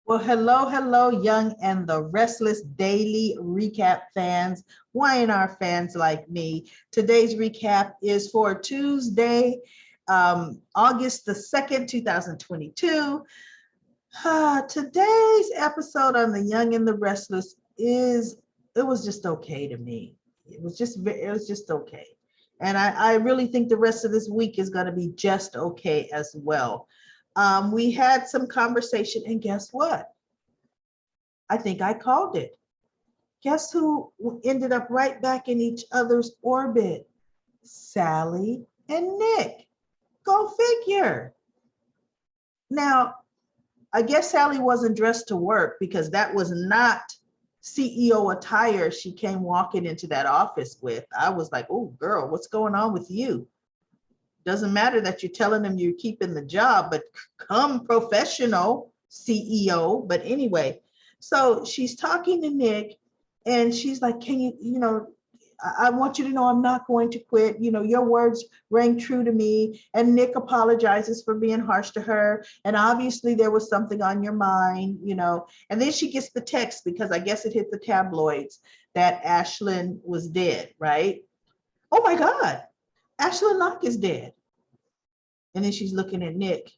Well, hello, hello, Young and the Restless Daily Recap fans, YNR fans like me. Today's recap is for Tuesday, August the 2nd, 2022. Today's episode on the Young and the Restless it was just okay to me. It was just okay. And I really think the rest of this week is going to be just okay as well. We had some conversation, and guess what? I think I called it. Guess who ended up right back in each other's orbit? Sally and Nick. Go figure. Now, I guess Sally wasn't dressed to work because that was not CEO attire she came walking into that office with. I was like, oh, girl, what's going on with you? Doesn't matter that you're telling them you're keeping the job, but come professional CEO. But anyway, so she's talking to Nick and she's like, can I want you to know I'm not going to quit. Your words rang true to me. And Nick apologizes for being harsh to her. And obviously there was something on your mind. And then she gets the text because I guess it hit the tabloids that Ashlyn was dead, right? Oh my God, Ashlyn Locke is dead. And then she's looking at Nick.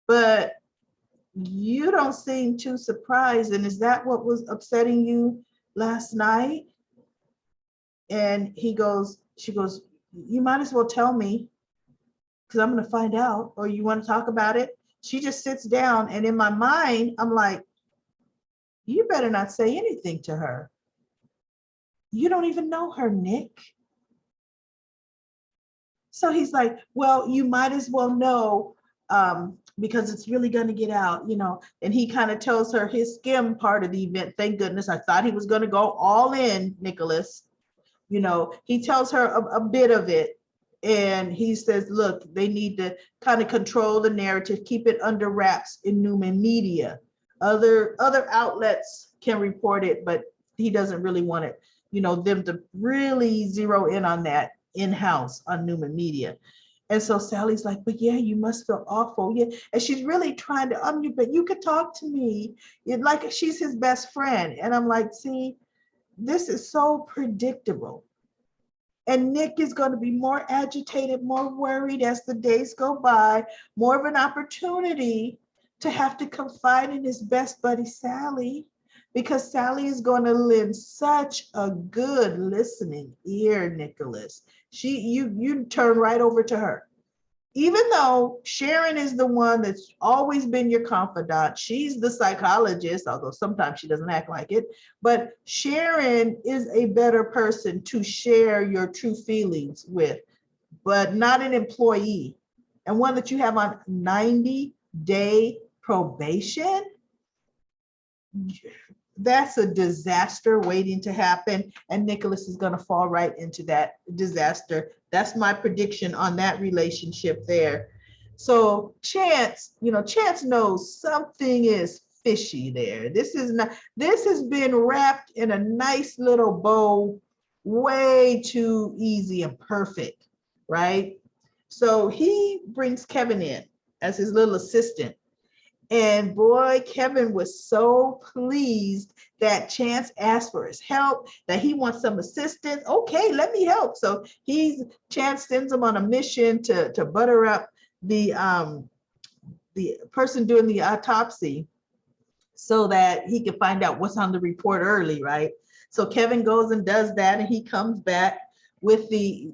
But you don't seem too surprised. And is that what was upsetting you last night? And she goes, you might as well tell me because I'm going to find out, or you want to talk about it? She just sits down. And in my mind, I'm like, you better not say anything to her. You don't even know her, Nick. So he's like, well, you might as well know because it's really going to get out. And he kind of tells her his skim part of the event. Thank goodness. I thought he was going to go all in, Nicholas. He tells her a bit of it. And he says, look, they need to kind of control the narrative, keep it under wraps in Newman Media. Other outlets can report it, but he doesn't really want it, them to really zero in on that in-house on Newman Media. And so Sally's like, but yeah, you must feel awful. Yeah. And she's really trying to, but you could talk to me. Like she's his best friend. And I'm like, see, this is so predictable. And Nick is going to be more agitated, more worried as the days go by, more of an opportunity to have to confide in his best buddy, Sally, because Sally is going to lend such a good listening ear, Nicholas. You turn right over to her. Even though Sharon is the one that's always been your confidant, she's the psychologist, although sometimes she doesn't act like it, but Sharon is a better person to share your true feelings with, but not an employee. And one that you have on 90-day probation, that's a disaster waiting to happen. And Nicholas is going to fall right into that disaster. That's my prediction on that relationship there. So Chance knows something is fishy there. This has been wrapped in a nice little bow, way too easy and perfect, right? So he brings Kevin in as his little assistant. And boy, Kevin was so pleased that Chance asked for his help, that he wants some assistance. Okay, let me help. So Chance sends him on a mission to butter up the person doing the autopsy so that he can find out what's on the report early, right? So Kevin goes and does that, and he comes back with the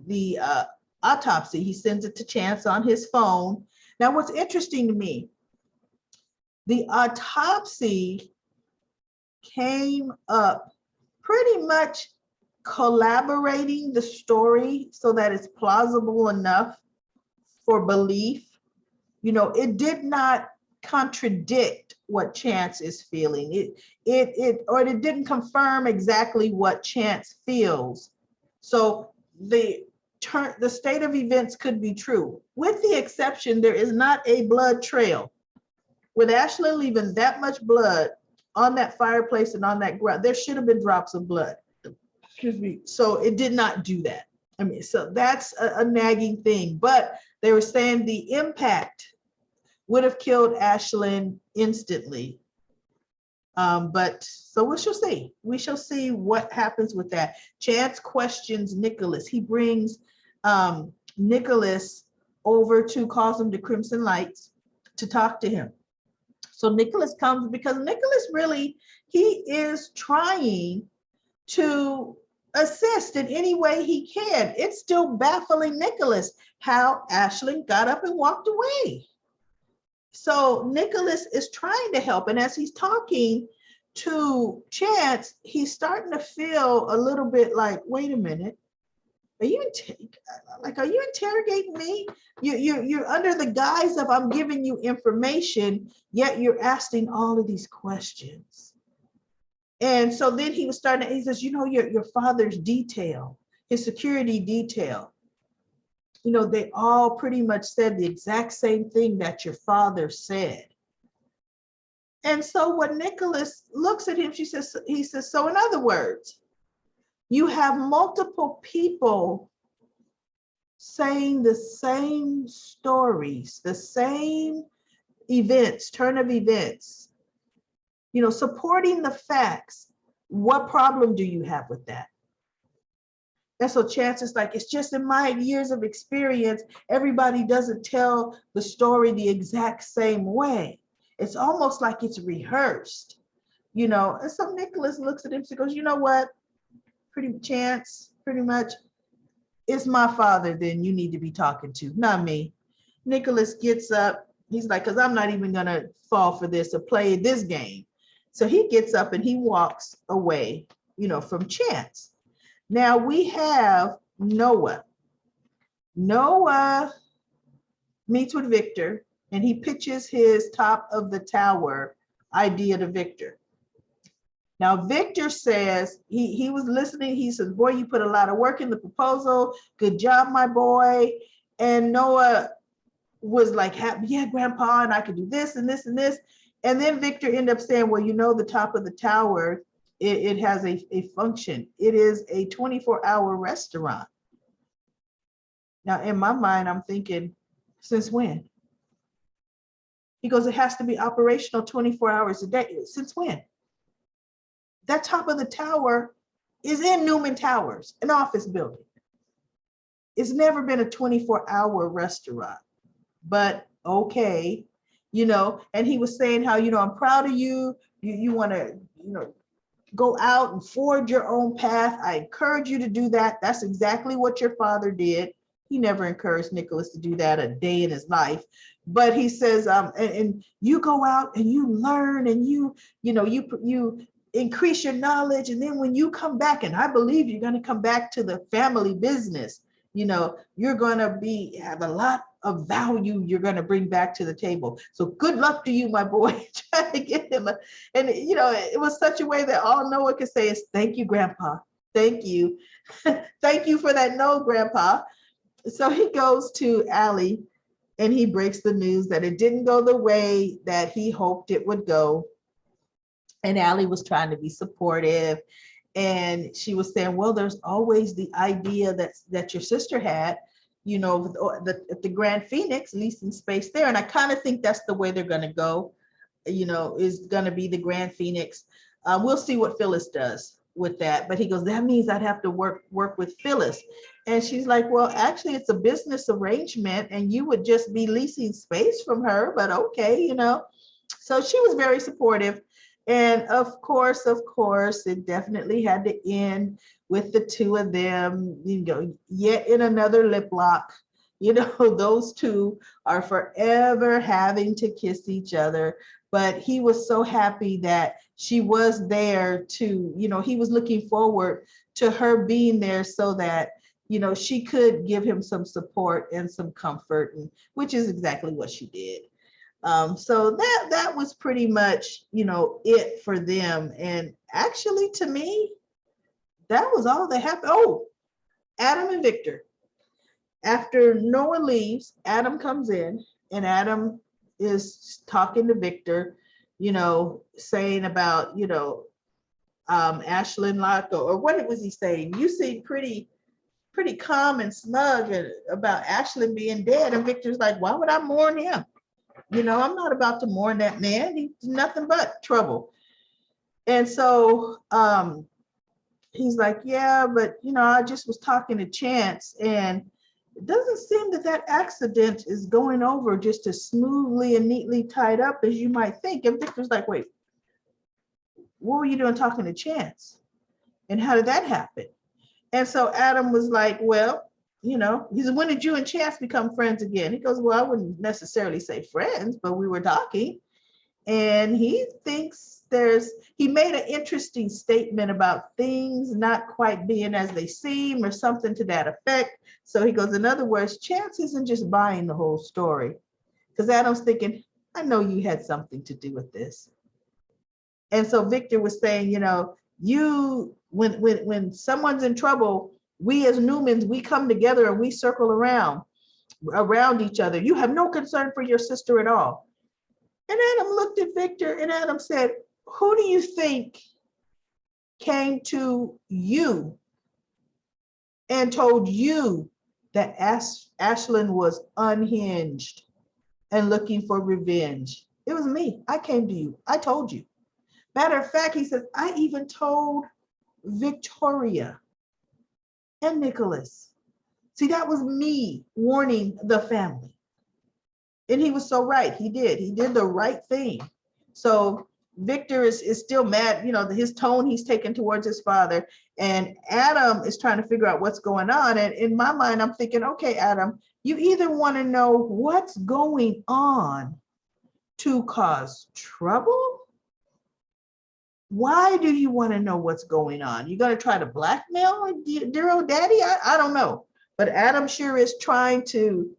autopsy. He sends it to Chance on his phone. Now, what's interesting to me, the autopsy came up pretty much collaborating the story so that it's plausible enough for belief. It did not contradict what Chance is feeling. It didn't confirm exactly what Chance feels. So the state of events could be true, with the exception there is not a blood trail. With Ashlyn leaving that much blood on that fireplace and on that ground, there should have been drops of blood. Excuse me. So it did not do that. So that's a nagging thing. But they were saying the impact would have killed Ashlyn instantly. But so we shall see. We shall see what happens with that. Chance questions Nicholas. He brings Nicholas over to cause him to Crimson Lights to talk to him. So Nicholas comes because Nicholas really, he is trying to assist in any way he can. It's still baffling Nicholas how Ashlyn got up and walked away. So Nicholas is trying to help. And as he's talking to Chance, he's starting to feel a little bit like, wait a minute, are you are you interrogating me? You're under the guise of I'm giving you information, yet you're asking all of these questions. And so then he was starting to, he says, your father's detail, his security detail, they all pretty much said the exact same thing that your father said. And so when Nicholas looks at him, he says, so in other words, you have multiple people saying the same stories, the same events, turn of events, supporting the facts. What problem do you have with that? And so Chance is like, it's just in my years of experience, everybody doesn't tell the story the exact same way. It's almost like it's rehearsed, And so Nicholas looks at him and goes, you know what? Pretty much, it's my father then you need to be talking to, not me. Nicholas gets up. He's like, because I'm not even going to fall for this or play this game. So he gets up and he walks away, from Chance. Now we have Noah. Noah meets with Victor and he pitches his top of the tower idea to Victor. Now, Victor says, he was listening. He says, boy, you put a lot of work in the proposal. Good job, my boy. And Noah was like, yeah, Grandpa, and I could do this and this and this. And then Victor ended up saying, well, the top of the tower, it has a function. It is a 24-hour restaurant. Now, in my mind, I'm thinking, since when? He goes, it has to be operational 24 hours a day. Since when? That top of the tower is in Newman Towers, an office building. It's never been a 24-hour restaurant, but okay, and he was saying how, I'm proud of you. You want to, go out and forge your own path. I encourage you to do that. That's exactly what your father did. He never encouraged Nicholas to do that a day in his life. But he says, and you go out and you learn and you increase your knowledge. And then when you come back, and I believe you're going to come back to the family business, you're going to have a lot of value you're going to bring back to the table. So good luck to you, my boy. Trying to get him. And, it was such a way that all Noah could say is, thank you, Grandpa. Thank you. Thank you for that no, Grandpa. So he goes to Allie and he breaks the news that it didn't go the way that he hoped it would go. And Allie was trying to be supportive. And she was saying, well, there's always the idea that your sister had, the Grand Phoenix, leasing space there. And I kind of think that's the way they're going to go, is going to be the Grand Phoenix. We'll see what Phyllis does with that. But he goes, that means I'd have to work with Phyllis. And she's like, well, actually, it's a business arrangement and you would just be leasing space from her. But okay, So she was very supportive. And of course, it definitely had to end with the two of them, yet in another lip lock. Those two are forever having to kiss each other. But he was so happy that she was there to, he was looking forward to her being there so that, she could give him some support and some comfort, which is exactly what she did. So that was pretty much, it for them. And actually, to me, that was all that happened. Oh, Adam and Victor. After Noah leaves, Adam comes in and Adam is talking to Victor, saying about, Ashlyn Locke, or what was he saying? You seem pretty calm and smug about Ashlyn being dead. And Victor's like, why would I mourn him? I'm not about to mourn that man. He's nothing but trouble. And so he's like, yeah, but I just was talking to Chance, and it doesn't seem that that accident is going over just as smoothly and neatly tied up as you might think. And Victor's like, wait, what were you doing talking to Chance? And how did that happen? And so Adam was like, well, he said, when did you and Chance become friends again? He goes, well, I wouldn't necessarily say friends, but we were talking. And he thinks he made an interesting statement about things not quite being as they seem or something to that effect. So he goes, in other words, Chance isn't just buying the whole story. Because Adam's thinking, I know you had something to do with this. And so Victor was saying, when someone's in trouble, we as Newmans, we come together and we circle around each other. You have no concern for your sister at all. And Adam looked at Victor and Adam said, who do you think came to you and told you that Ashlyn was unhinged and looking for revenge? It was me. I came to you. I told you. Matter of fact, he says, I even told Victoria and Nicholas. See, that was me warning the family. And he was so right. He did the right thing. So Victor is still mad, his tone he's taken towards his father. And Adam is trying to figure out what's going on. And in my mind, I'm thinking, okay, Adam, you either want to know what's going on to cause trouble. Why do you want to know what's going on? You're going to try to blackmail dear old daddy? I don't know. But Adam sure is trying to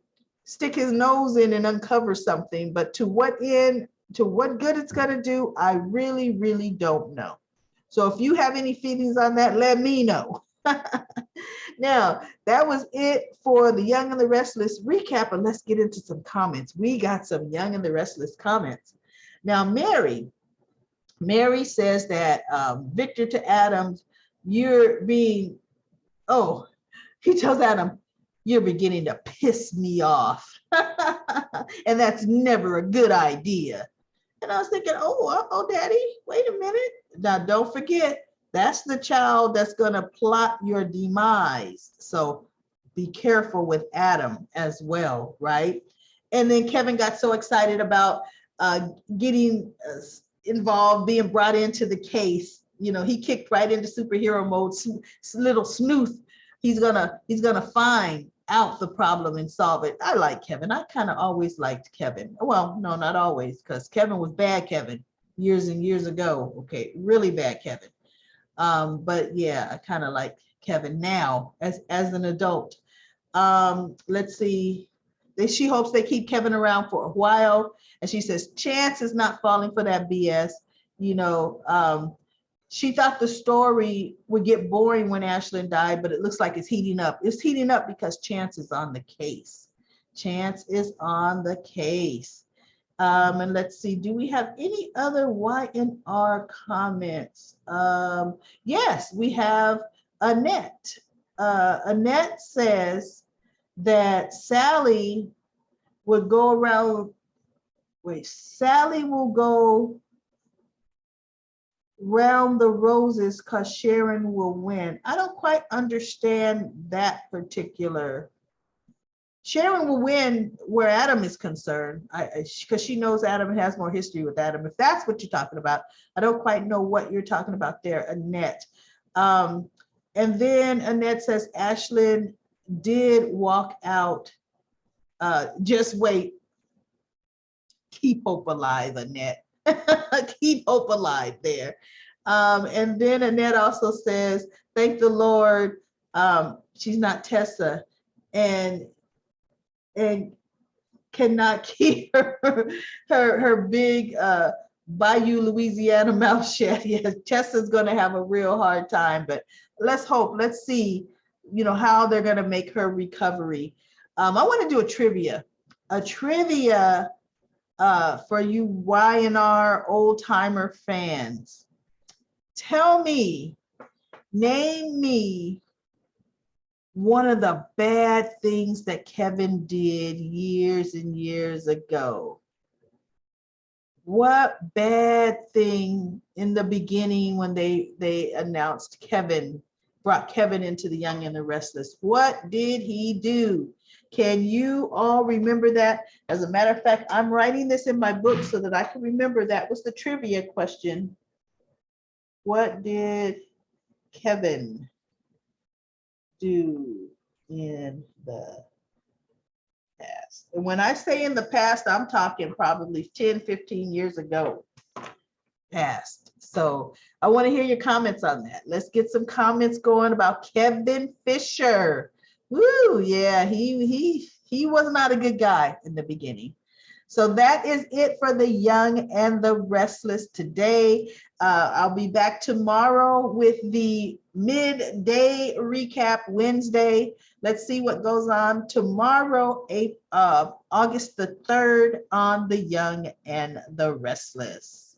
stick his nose in and uncover something. But to what end, to what good it's going to do, I really, really don't know. So if you have any feelings on that, let me know. Now, that was it for the Young and the Restless recap. And let's get into some comments. We got some Young and the Restless comments. Now, Mary says that Victor to Adam, he tells Adam, you're beginning to piss me off. And that's never a good idea. And I was thinking, oh, daddy, wait a minute. Now, don't forget, that's the child that's going to plot your demise. So be careful with Adam as well, right? And then Kevin got so excited about getting involved, being brought into the case. He kicked right into superhero mode, little sleuth. He's gonna find out the problem and solve it. I like Kevin. I kind of always liked Kevin. Well, no, not always, because Kevin was bad Kevin years and years ago. Okay, really bad Kevin. But yeah, I kind of like Kevin now as an adult. Let's see. She hopes they keep Kevin around for a while. And she says, Chance is not falling for that BS. She thought the story would get boring when Ashlyn died, but it looks like it's heating up. It's heating up because Chance is on the case. Chance is on the case. And let's see, do we have any other Y&R comments? Yes, we have Annette. Annette says that Sally will go around the roses because Sharon will win. I don't quite understand that particular. Sharon will win where Adam is concerned, because she knows Adam has more history with Adam. If that's what you're talking about, I don't quite know what you're talking about there, Annette. And then Annette says Ashlyn did walk out. Just wait. Keep hope alive, Annette. Keep hope alive there. And then Annette also says, thank the Lord, she's not Tessa and cannot keep her big Bayou, Louisiana mouth shut. Yes, Tessa's going to have a real hard time, but let's hope. Let's see, how they're going to make her recovery. I want to do a trivia for you Y&R old timer fans. Name me one of the bad things that Kevin did years and years ago. What bad thing in the beginning when they announced Kevin, brought Kevin into The Young and the Restless? What did he do? Can you all remember that? As a matter of fact, I'm writing this in my book so that I can remember. That was the trivia question. What did Kevin do in the past? And when I say in the past, I'm talking probably 10, 15 years ago past. So I want to hear your comments on that. Let's get some comments going about Kevin Fisher. Woo, yeah, he was not a good guy in the beginning. So that is it for The Young and the Restless today. I'll be back tomorrow with the midday recap Wednesday. Let's see what goes on tomorrow, August the 3rd on The Young and the Restless.